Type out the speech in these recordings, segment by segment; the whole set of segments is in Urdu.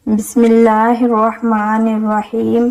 بسم اللہ الرحمن الرحیم۔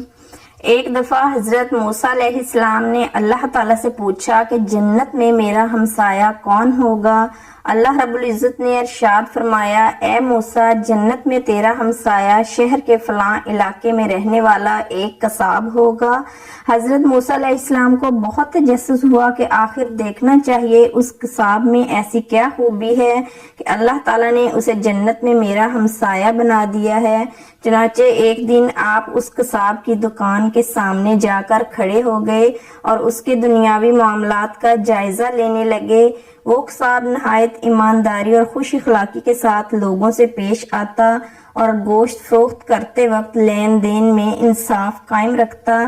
ایک دفعہ حضرت موسیٰ علیہ السلام نے اللہ تعالیٰ سے پوچھا کہ جنت میں میرا ہمسایہ کون ہوگا؟ اللہ رب العزت نے ارشاد فرمایا، اے موسیٰ، جنت میں تیرا ہمسایہ شہر کے فلاں علاقے میں رہنے والا ایک قصاب ہوگا۔ حضرت موسیٰ علیہ السلام کو بہت تجسس ہوا کہ آخر دیکھنا چاہیے اس قصاب میں ایسی کیا خوبی ہے کہ اللہ تعالیٰ نے اسے جنت میں میرا ہمسایہ بنا دیا ہے۔ چنانچہ ایک دن آپ اس قصاب کی دکان کے سامنے جا کر کھڑے ہو گئے اور اس کے دنیاوی معاملات کا جائزہ لینے لگے۔ وہ قصاب نہایت ایمانداری اور خوش اخلاقی کے ساتھ لوگوں سے پیش آتا اور گوشت فروخت کرتے وقت لین دین میں انصاف قائم رکھتا۔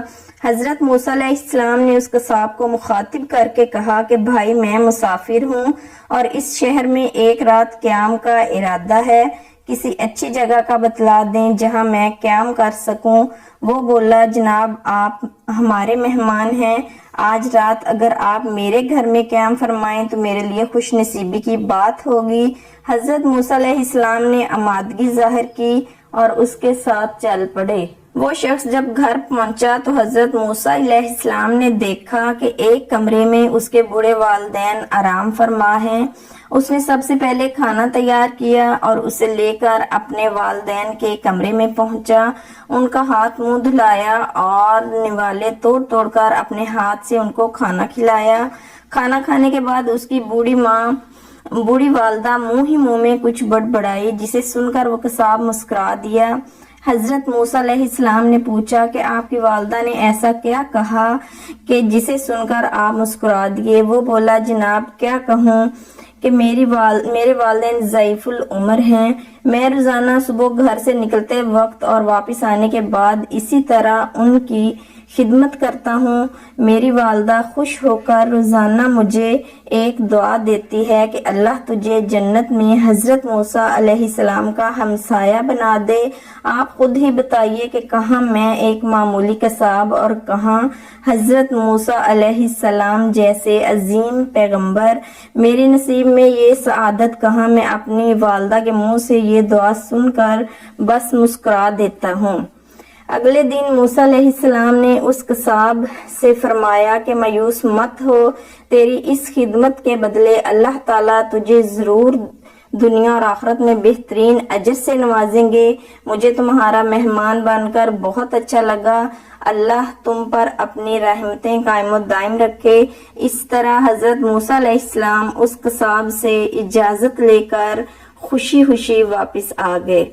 حضرت موسیٰ علیہ السلام نے اس قصاب کو مخاطب کر کے کہا کہ بھائی، میں مسافر ہوں اور اس شہر میں ایک رات قیام کا ارادہ ہے، کسی اچھی جگہ کا بتلا دیں جہاں میں قیام کر سکوں۔ وہ بولا، جناب آپ ہمارے مہمان ہیں، آج رات اگر آپ میرے گھر میں قیام فرمائیں تو میرے لیے خوش نصیبی کی بات ہوگی۔ حضرت موسیٰ علیہ السلام نے آمادگی ظاہر کی اور اس کے ساتھ چل پڑے۔ وہ شخص جب گھر پہنچا تو حضرت موسیٰ علیہ السلام نے دیکھا کہ ایک کمرے میں اس کے بوڑھے والدین آرام فرما ہیں۔ اس نے سب سے پہلے کھانا تیار کیا اور اسے لے کر اپنے والدین کے کمرے میں پہنچا، ان کا ہاتھ منہ دھلایا اور نوالے توڑ توڑ کر اپنے ہاتھ سے ان کو کھانا کھلایا۔ کھانا کھانے کے بعد اس کی بوڑھی والدہ منہ ہی منہ میں کچھ بڑبڑائی، جسے سن کر وہ قصاب مسکرا دیا۔ حضرت موسیٰ علیہ السلام نے پوچھا کہ آپ کی والدہ نے ایسا کیا کہا کہ جسے سن کر آپ مسکرا دیے؟ وہ بولا، جناب کیا کہوں کہ میرے والدین ضعیف العمر ہیں، میں روزانہ صبح گھر سے نکلتے وقت اور واپس آنے کے بعد اسی طرح ان کی خدمت کرتا ہوں۔ میری والدہ خوش ہو کر روزانہ مجھے ایک دعا دیتی ہے کہ اللہ تجھے جنت میں حضرت موسیٰ علیہ السلام کا ہمسایہ بنا دے۔ آپ خود ہی بتائیے کہ کہاں میں ایک معمولی قصاب اور کہاں حضرت موسیٰ علیہ السلام جیسے عظیم پیغمبر؟ میرے نصیب میں یہ سعادت کہاں؟ میں اپنی والدہ کے منہ سے یہ دعا سن کر بس مسکرا دیتا ہوں۔ اگلے دن موسیٰ علیہ السلام نے اس قصاب سے فرمایا کہ مایوس مت ہو، تیری اس خدمت کے بدلے اللہ تعالیٰ تجھے ضرور دنیا اور آخرت میں بہترین اجر سے نوازیں گے۔ مجھے تمہارا مہمان بن کر بہت اچھا لگا، اللہ تم پر اپنی رحمتیں قائم و دائم رکھے۔ اس طرح حضرت موسیٰ علیہ السلام اس قصاب سے اجازت لے کر خوشی خوشی واپس آ گئے۔